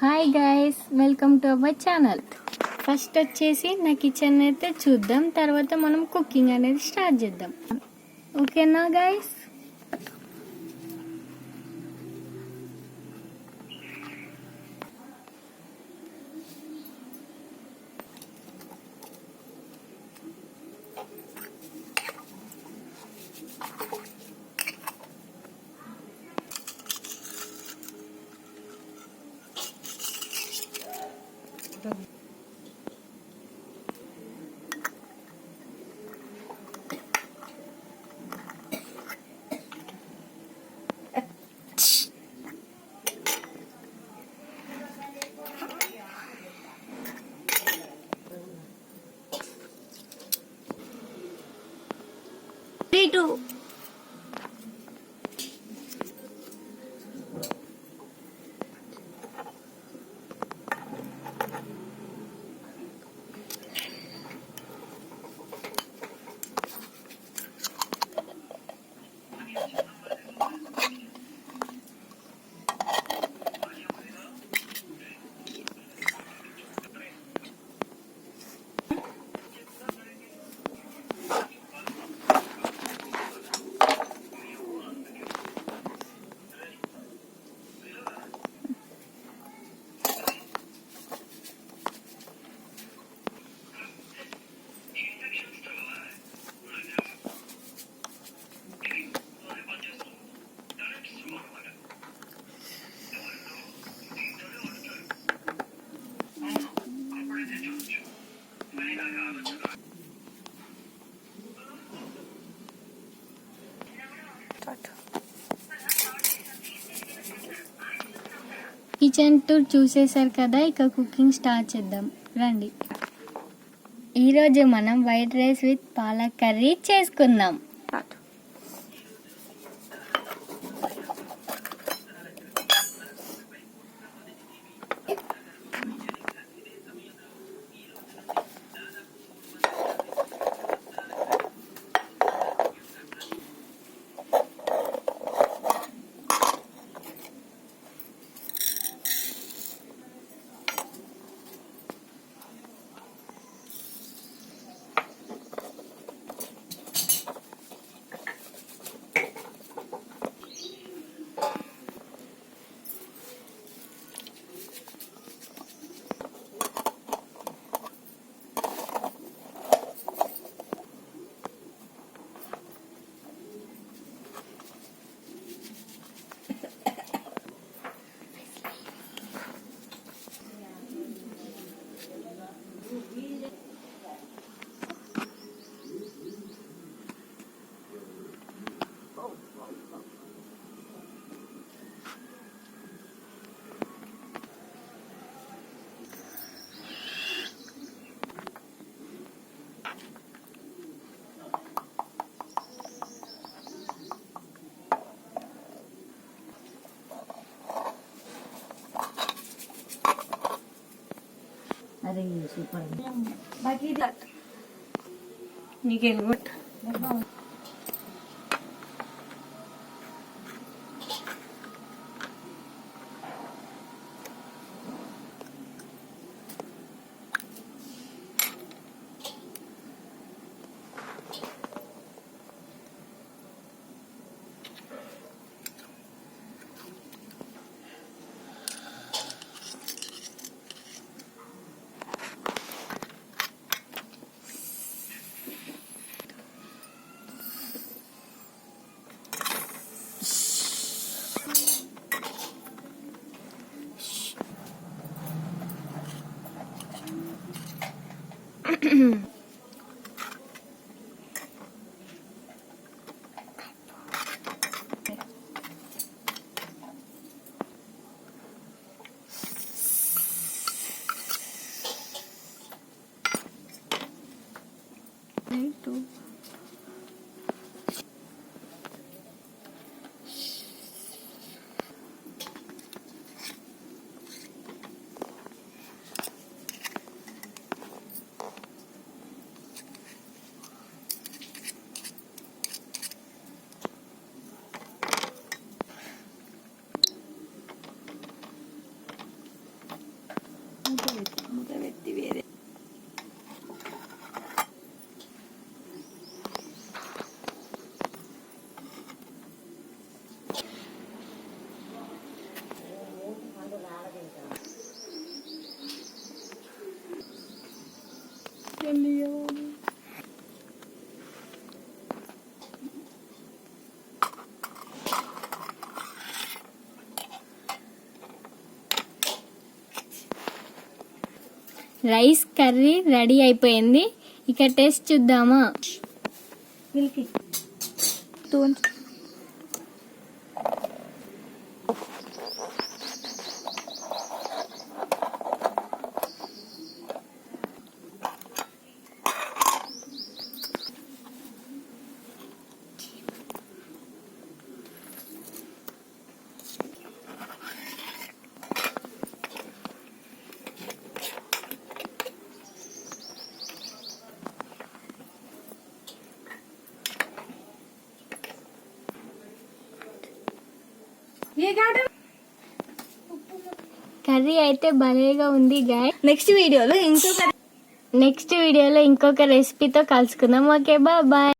Hi guys, welcome to our channel. First వచ్చేసి నా kitchen అయితే చూద్దాం, తర్వాత మనం కుకింగ్ అనేది స్టార్ట్ చేద్దాం. ఓకేనా గైస్? Two. కిచెన్ టూర్ చూసేశారు కదా, ఇక కుకింగ్ స్టార్ట్ చేద్దాం రండి. ఈరోజు మనం white rice with palak curry చేసుకుందాం. अरे सुपर बाकी निकेल गुट Two. మూత పెట్టి వేరే రైస్ కర్రీ రెడీ అయిపోయింది. ఇక టేస్ట్ చూద్దామా. మిల్కి కర్రీ అయితే భలేగా ఉంది గాయ్. నెక్స్ట్ వీడియోలో ఇంకొక నెక్స్ట్ వీడియోలో ఇంకొక రెసిపీతో కలుసుకుందాం. Okay bye.